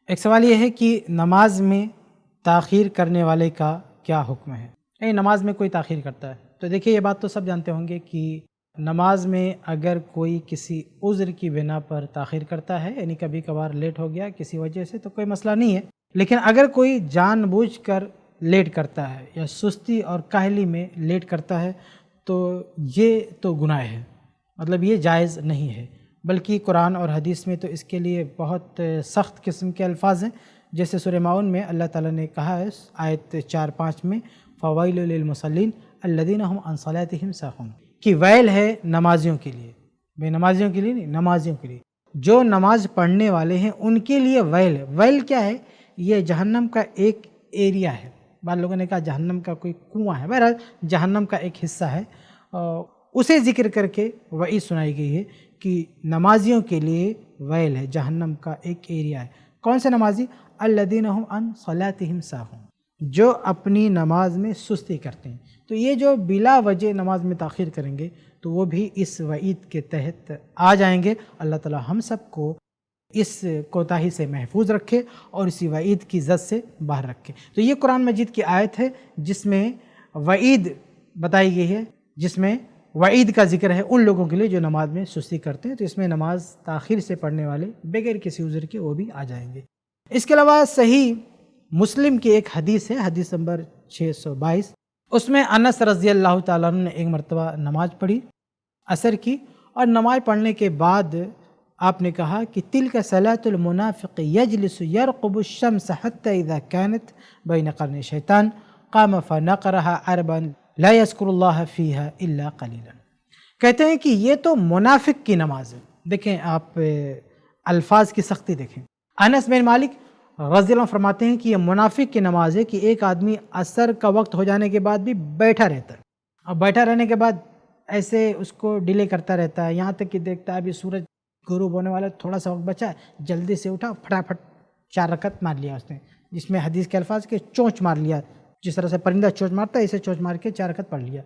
ایک سوال یہ ہے کہ نماز میں تاخیر کرنے والے کا کیا حکم ہے؟ نماز میں کوئی تاخیر کرتا ہے تو دیکھیے، یہ بات تو سب جانتے ہوں گے کہ نماز میں اگر کوئی کسی عذر کی بنا پر تاخیر کرتا ہے، یعنی کبھی کبھار لیٹ ہو گیا کسی وجہ سے، تو کوئی مسئلہ نہیں ہے. لیکن اگر کوئی جان بوجھ کر لیٹ کرتا ہے یا سستی اور کاہلی میں لیٹ کرتا ہے تو یہ تو گناہ ہے، مطلب یہ جائز نہیں ہے. بلکہ قرآن اور حدیث میں تو اس کے لیے بہت سخت قسم کے الفاظ ہیں. جیسے سورہ ماؤن میں اللہ تعالیٰ نے کہا ہے آیت 4-5 میں، فویل للمصلین الذین هم عن صلاتهم ساہون، کہ ویل ہے نمازیوں کے لیے، بے نمازیوں کے لیے نہیں، نمازیوں کے لیے، جو نماز پڑھنے والے ہیں ان کے لیے ویل ہے. ویل کیا ہے؟ یہ جہنم کا ایک ایریا ہے. بعض لوگوں نے کہا جہنم کا کوئی کنواں ہے، بہرحال جہنم کا ایک حصہ ہے. اسے ذکر کر کے وعید سنائی گئی ہے کہ نمازیوں کے لیے ویل ہے، جہنم کا ایک ایریا ہے. کون سے نمازی؟ الذین هم عن صلاتهم ساہون، جو اپنی نماز میں سستی کرتے ہیں. تو یہ جو بلا وجہ نماز میں تاخیر کریں گے تو وہ بھی اس وعید کے تحت آ جائیں گے. اللہ تعالی ہم سب کو اس کوتاہی سے محفوظ رکھے اور اسی وعید کی زد سے باہر رکھے. تو یہ قرآن مجید کی آیت ہے جس میں وعید بتائی گئی ہے، جس میں وعید کا ذکر ہے ان لوگوں کے لیے جو نماز میں سستی کرتے ہیں. تو اس میں نماز تاخیر سے پڑھنے والے بغیر کسی عذر کے وہ بھی آ جائیں گے. اس کے علاوہ صحیح مسلم کی ایک حدیث ہے، حدیث نمبر 622. اس میں انس رضی اللہ تعالیٰ عنہ نے ایک مرتبہ نماز پڑھی عصر کی، اور نماز پڑھنے کے بعد آپ نے کہا کہ تلک صلاۃ المنافق یجلس یرقب الشمس حتی اذا كانت بین قرن شیطان قام فنقرها عربا لا یذکر اللہ فیہا الا قلیلا. کہتے ہیں کہ یہ تو منافق کی نماز ہے. دیکھیں آپ الفاظ کی سختی دیکھیں. انس بن مالک رضی اللہ عنہ فرماتے ہیں کہ یہ منافق کی نماز ہے کہ ایک آدمی عصر کا وقت ہو جانے کے بعد بھی بیٹھا رہتا ہے، اور بیٹھا رہنے کے بعد ایسے اس کو ڈیلے کرتا رہتا ہے، یہاں تک کہ دیکھتا ہے ابھی سورج غروب ہونے والا، تھوڑا سا وقت بچا ہے، جلدی سے اٹھا، پھٹافٹ 4 رکعت مار لیا اس نے، جس میں حدیث کے الفاظ کے چونچ مار لیا، جس طرح سے پرندہ چونچ مارتا ہے اسے چونچ مار کے 4 رکعت پڑھ لیا.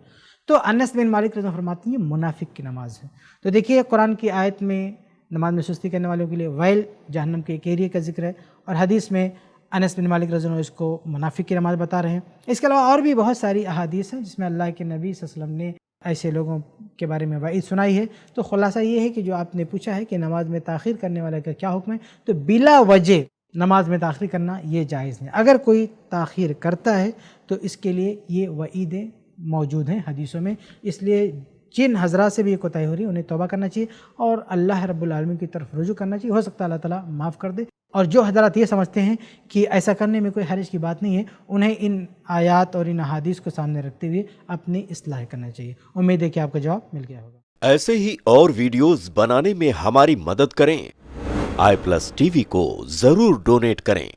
تو انس بن مالک رضی اللہ عنہ فرماتے ہیں یہ منافق کی نماز ہے. تو دیکھیے قرآن کی آیت میں نماز میں سستی کرنے والوں کے لیے ویل، جہنم کے ایک ایریا کا ذکر ہے، اور حدیث میں انس بن مالک رضی اللہ عنہ اس کو منافق کی نماز بتا رہے ہیں. اس کے علاوہ اور بھی بہت ساری احادیث ہیں جس میں اللہ کے نبی صلی اللہ علیہ وسلم نے ایسے لوگوں کے بارے میں وعید سنائی ہے. تو خلاصہ یہ ہے کہ جو آپ نے پوچھا ہے کہ نماز میں تاخیر کرنے والے کا کیا حکم ہے، تو بلا وجہ نماز میں تاخیر کرنا یہ جائز نہیں. اگر کوئی تاخیر کرتا ہے تو اس کے لیے یہ وعیدیں موجود ہیں حدیثوں میں. اس لیے جن حضرات سے بھی یہ کوتاہی ہو رہی ہے انہیں توبہ کرنا چاہیے اور اللہ رب العالمین کی طرف رجوع کرنا چاہیے. ہو سکتا ہے اللہ تعالیٰ معاف کر دے. اور جو حضرات یہ سمجھتے ہیں کہ ایسا کرنے میں کوئی حرج کی بات نہیں ہے، انہیں ان آیات اور ان احادیث کو سامنے رکھتے ہوئے اپنی اصلاح کرنا چاہیے. امید ہے کہ آپ کا جواب مل گیا ہوگا. ایسے ہی اور ویڈیوز بنانے میں ہماری مدد کریں. iPlus TV کو ضرور ڈونیٹ کریں.